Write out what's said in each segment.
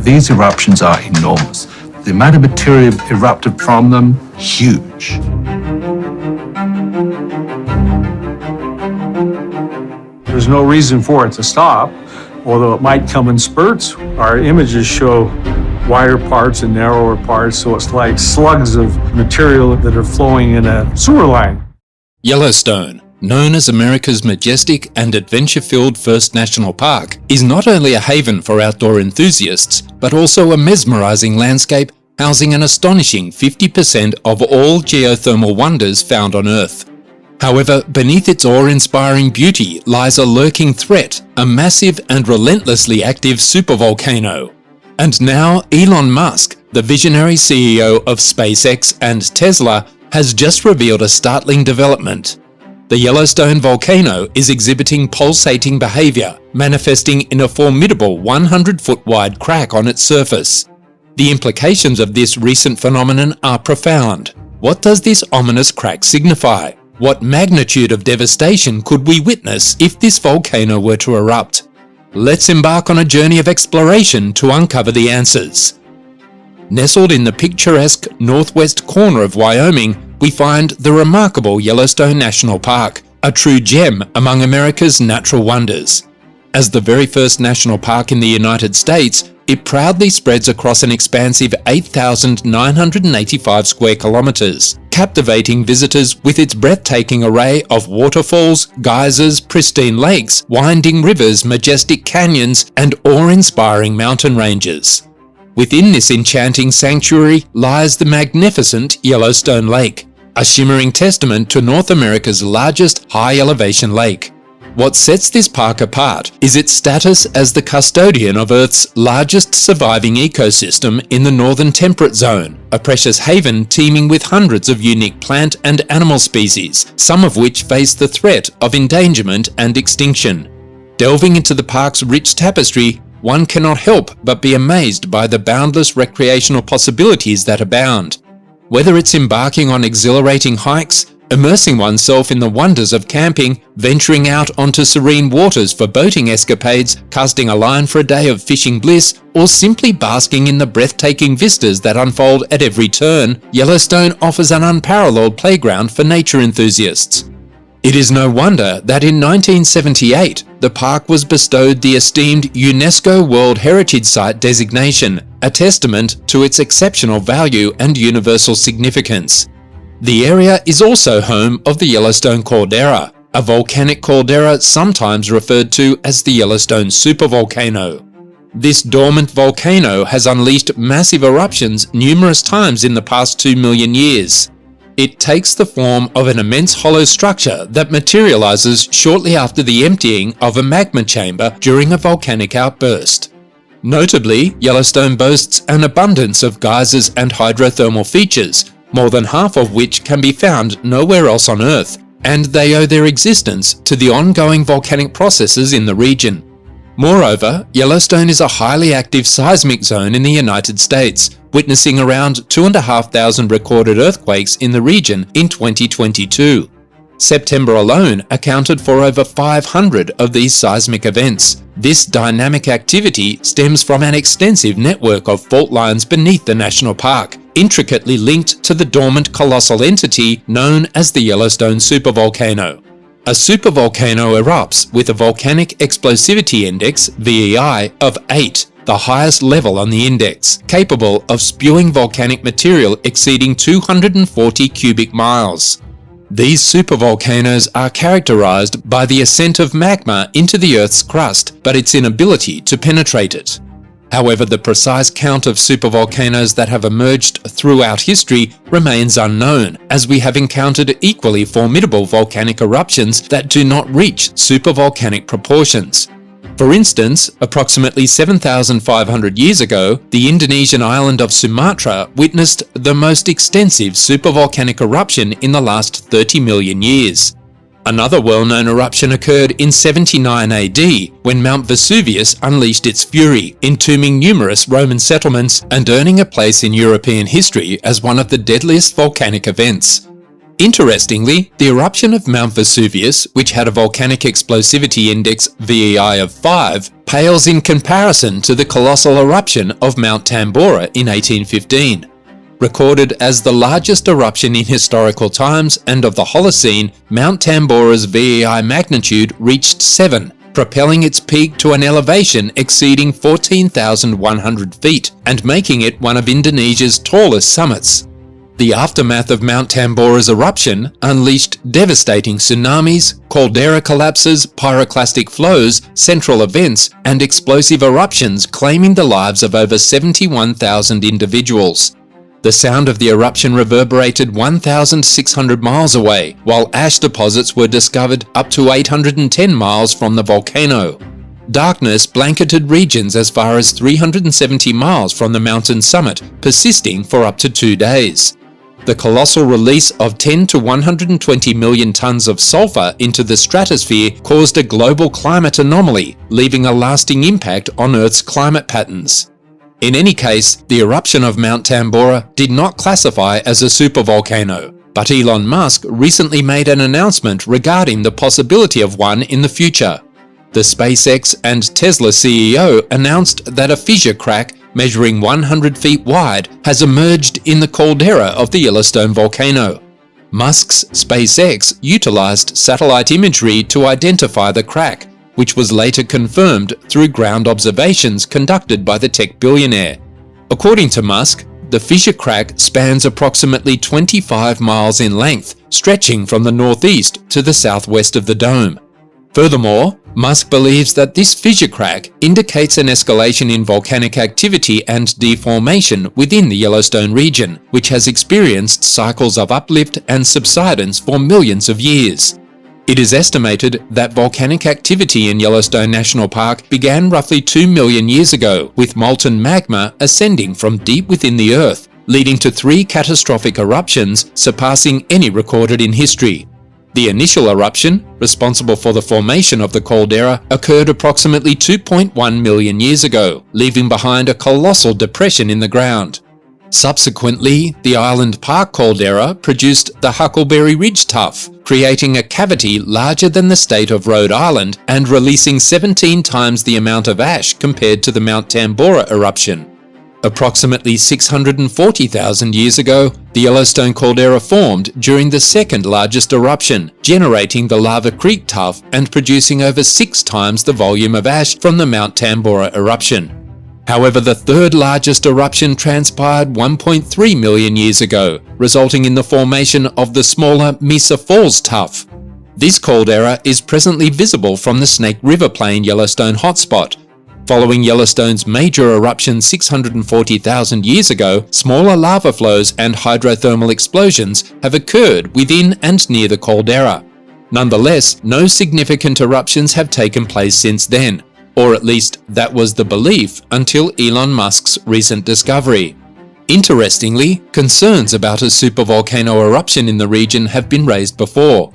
These eruptions are enormous. The amount of material erupted from them, huge. There's no reason for it to stop, although it might come in spurts. Our images show wider parts and narrower parts, so it's like slugs of material that are flowing in a sewer line. Yellowstone, known as America's majestic and adventure-filled first national park, is not only a haven for outdoor enthusiasts, but also a mesmerizing landscape housing an astonishing 50% of all geothermal wonders found on Earth. However, beneath its awe-inspiring beauty lies a lurking threat, a massive and relentlessly active supervolcano. And now Elon Musk, the visionary CEO of SpaceX and Tesla, has just revealed a startling development. The Yellowstone volcano is exhibiting pulsating behavior, manifesting in a formidable 100-foot wide crack on its surface. The implications of this recent phenomenon are profound. What does this ominous crack signify? What magnitude of devastation could we witness if this volcano were to erupt? Let's embark on a journey of exploration to uncover the answers. Nestled in the picturesque northwest corner of Wyoming, we find the remarkable Yellowstone National Park, a true gem among America's natural wonders. As the very first national park in the United States, it proudly spreads across an expansive 8,985 square kilometers, captivating visitors with its breathtaking array of waterfalls, geysers, pristine lakes, winding rivers, majestic canyons, and awe-inspiring mountain ranges. Within this enchanting sanctuary lies the magnificent Yellowstone Lake, a shimmering testament to North America's largest high-elevation lake. What sets this park apart is its status as the custodian of Earth's largest surviving ecosystem in the northern temperate zone, a precious haven teeming with hundreds of unique plant and animal species, some of which face the threat of endangerment and extinction. Delving into the park's rich tapestry, one cannot help but be amazed by the boundless recreational possibilities that abound. Whether it's embarking on exhilarating hikes, immersing oneself in the wonders of camping, venturing out onto serene waters for boating escapades, casting a line for a day of fishing bliss, or simply basking in the breathtaking vistas that unfold at every turn, Yellowstone offers an unparalleled playground for nature enthusiasts. It is no wonder that in 1978, the park was bestowed the esteemed UNESCO World Heritage Site designation, a testament to its exceptional value and universal significance. The area is also home of the Yellowstone caldera, a volcanic caldera sometimes referred to as the Yellowstone supervolcano. This dormant volcano has unleashed massive eruptions numerous times in the past 2 million years. It takes the form of an immense hollow structure that materializes shortly after the emptying of a magma chamber during a volcanic outburst. Notably, Yellowstone boasts an abundance of geysers and hydrothermal features, more than half of which can be found nowhere else on Earth, and they owe their existence to the ongoing volcanic processes in the region. Moreover, Yellowstone is a highly active seismic zone in the United States, witnessing around 2,500 recorded earthquakes in the region in 2022. September alone accounted for over 500 of these seismic events. This dynamic activity stems from an extensive network of fault lines beneath the national park, intricately linked to the dormant colossal entity known as the Yellowstone supervolcano. A supervolcano erupts with a volcanic explosivity index, VEI, of 8, the highest level on the index, capable of spewing volcanic material exceeding 240 cubic miles. These supervolcanoes are characterized by the ascent of magma into the Earth's crust, but its inability to penetrate it. However, the precise count of supervolcanoes that have emerged throughout history remains unknown, as we have encountered equally formidable volcanic eruptions that do not reach supervolcanic proportions. For instance, approximately 7,500 years ago, the Indonesian island of Sumatra witnessed the most extensive supervolcanic eruption in the last 30 million years. Another well-known eruption occurred in 79 AD, when Mount Vesuvius unleashed its fury, entombing numerous Roman settlements and earning a place in European history as one of the deadliest volcanic events. Interestingly, the eruption of Mount Vesuvius, which had a volcanic explosivity index VEI of 5, pales in comparison to the colossal eruption of Mount Tambora in 1815. Recorded as the largest eruption in historical times and of the Holocene, Mount Tambora's VEI magnitude reached 7, propelling its peak to an elevation exceeding 14,100 feet and making it one of Indonesia's tallest summits. The aftermath of Mount Tambora's eruption unleashed devastating tsunamis, caldera collapses, pyroclastic flows, central events, and explosive eruptions claiming the lives of over 71,000 individuals. The sound of the eruption reverberated 1,600 miles away, while ash deposits were discovered up to 810 miles from the volcano. Darkness blanketed regions as far as 370 miles from the mountain summit, persisting for up to 2 days. The colossal release of 10 to 120 million tons of sulfur into the stratosphere caused a global climate anomaly, leaving a lasting impact on Earth's climate patterns. In any case, the eruption of Mount Tambora did not classify as a supervolcano, but Elon Musk recently made an announcement regarding the possibility of one in the future. The SpaceX and Tesla CEO announced that a fissure crack measuring 100 feet wide has emerged in the caldera of the Yellowstone volcano. Musk's SpaceX utilized satellite imagery to identify the crack, which was later confirmed through ground observations conducted by the tech billionaire. According to Musk, the fissure crack spans approximately 25 miles in length, stretching from the northeast to the southwest of the dome. Furthermore, Musk believes that this fissure crack indicates an escalation in volcanic activity and deformation within the Yellowstone region, which has experienced cycles of uplift and subsidence for millions of years. It is estimated that volcanic activity in Yellowstone National Park began roughly 2 million years ago, with molten magma ascending from deep within the Earth, leading to 3 catastrophic eruptions surpassing any recorded in history. The initial eruption, responsible for the formation of the caldera, occurred approximately 2.1 million years ago, leaving behind a colossal depression in the ground. Subsequently, the Island Park caldera produced the Huckleberry Ridge Tuff, creating a cavity larger than the state of Rhode Island and releasing 17 times the amount of ash compared to the Mount Tambora eruption. Approximately 640,000 years ago, the Yellowstone caldera formed during the second largest eruption, generating the Lava Creek Tuff and producing over 6 times the volume of ash from the Mount Tambora eruption. However, the third largest eruption transpired 1.3 million years ago, resulting in the formation of the smaller Mesa Falls Tuff. This caldera is presently visible from the Snake River Plain Yellowstone hotspot. Following Yellowstone's major eruption 640,000 years ago, smaller lava flows and hydrothermal explosions have occurred within and near the caldera. Nonetheless, no significant eruptions have taken place since then, or at least that was the belief until Elon Musk's recent discovery. Interestingly, concerns about a supervolcano eruption in the region have been raised before.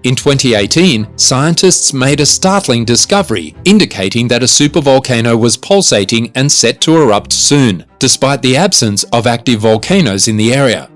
In 2018, scientists made a startling discovery indicating that a supervolcano was pulsating and set to erupt soon, despite the absence of active volcanoes in the area.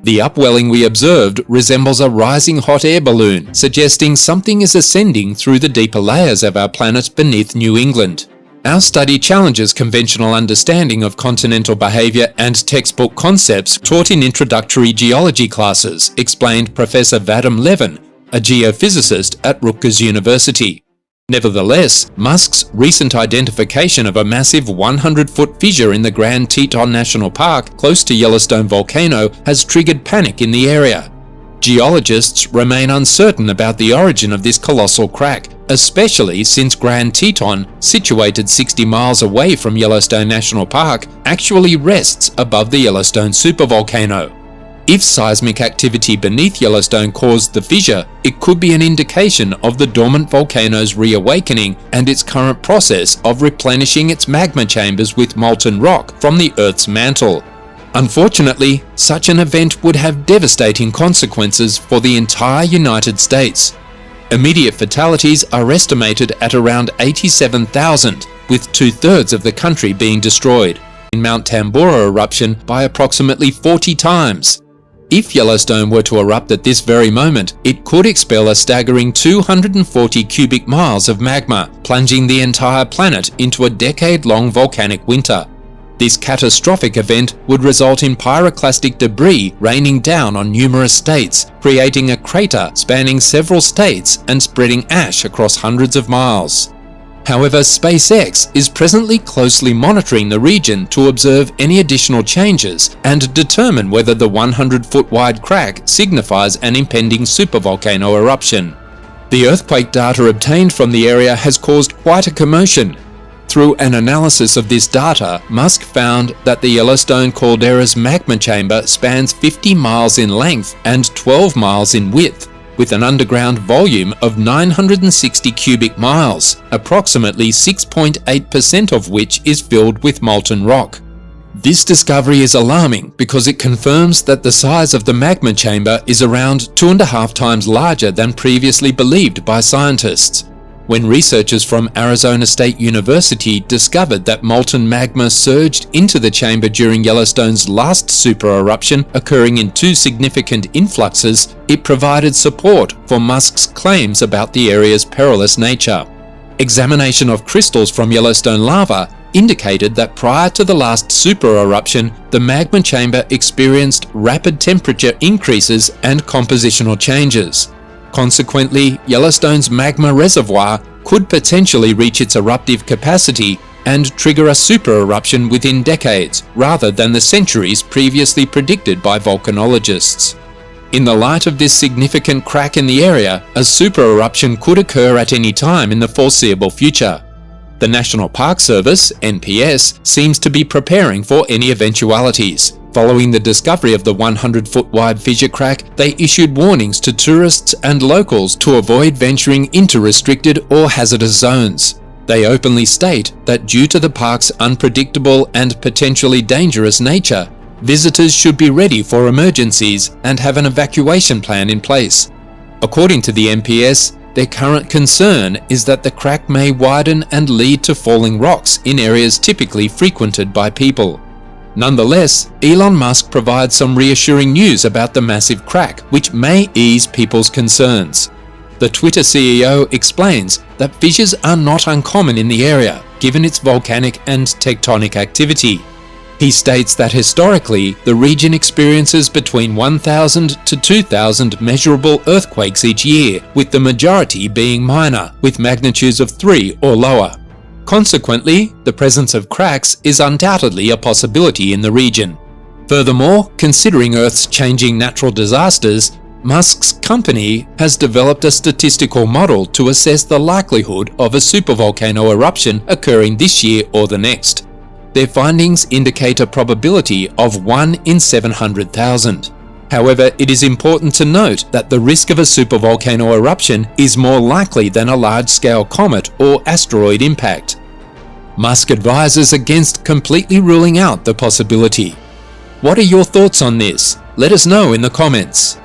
The upwelling we observed resembles a rising hot air balloon, suggesting something is ascending through the deeper layers of our planet beneath New England. Our study challenges conventional understanding of continental behavior and textbook concepts taught in introductory geology classes, explained Professor Vadim Levin, a geophysicist at Rutgers University. Nevertheless, Musk's recent identification of a massive 100-foot fissure in the Grand Teton National Park close to Yellowstone volcano has triggered panic in the area. Geologists remain uncertain about the origin of this colossal crack, especially since Grand Teton, situated 60 miles away from Yellowstone National Park, actually rests above the Yellowstone supervolcano. If seismic activity beneath Yellowstone caused the fissure, it could be an indication of the dormant volcano's reawakening and its current process of replenishing its magma chambers with molten rock from the Earth's mantle. Unfortunately, such an event would have devastating consequences for the entire United States. Immediate fatalities are estimated at around 87,000, with 2/3 of the country being destroyed. In Mount Tambora eruption by approximately 40 times. If Yellowstone were to erupt at this very moment, it could expel a staggering 240 cubic miles of magma, plunging the entire planet into a decade-long volcanic winter. This catastrophic event would result in pyroclastic debris raining down on numerous states, creating a crater spanning several states and spreading ash across hundreds of miles. However, SpaceX is presently closely monitoring the region to observe any additional changes and determine whether the 100-foot wide crack signifies an impending supervolcano eruption. The earthquake data obtained from the area has caused quite a commotion. Through an analysis of this data, Musk found that the Yellowstone caldera's magma chamber spans 50 miles in length and 12 miles in width, with an underground volume of 960 cubic miles, approximately 6.8% of which is filled with molten rock. This discovery is alarming because it confirms that the size of the magma chamber is around 2.5 times larger than previously believed by scientists. When researchers from Arizona State University discovered that molten magma surged into the chamber during Yellowstone's last super eruption, occurring in 2 significant influxes, it provided support for Musk's claims about the area's perilous nature. Examination of crystals from Yellowstone lava indicated that prior to the last super eruption, the magma chamber experienced rapid temperature increases and compositional changes. Consequently, Yellowstone's magma reservoir could potentially reach its eruptive capacity and trigger a super eruption within decades, rather than the centuries previously predicted by volcanologists. In the light of this significant crack in the area, a super eruption could occur at any time in the foreseeable future. The National Park Service, NPS, seems to be preparing for any eventualities. Following the discovery of the 100-foot wide fissure crack, they issued warnings to tourists and locals to avoid venturing into restricted or hazardous zones. They openly state that due to the park's unpredictable and potentially dangerous nature, visitors should be ready for emergencies and have an evacuation plan in place. According to the NPS, their current concern is that the crack may widen and lead to falling rocks in areas typically frequented by people. Nonetheless, Elon Musk provides some reassuring news about the massive crack, which may ease people's concerns. The Twitter CEO explains that fissures are not uncommon in the area, given its volcanic and tectonic activity. He states that historically, the region experiences between 1,000 to 2,000 measurable earthquakes each year, with the majority being minor, with magnitudes of 3 or lower. Consequently, the presence of cracks is undoubtedly a possibility in the region. Furthermore, considering Earth's changing natural disasters, Musk's company has developed a statistical model to assess the likelihood of a supervolcano eruption occurring this year or the next. Their findings indicate a probability of 1 in 700,000. However, it is important to note that the risk of a supervolcano eruption is more likely than a large-scale comet or asteroid impact. Musk advises against completely ruling out the possibility. What are your thoughts on this? Let us know in the comments.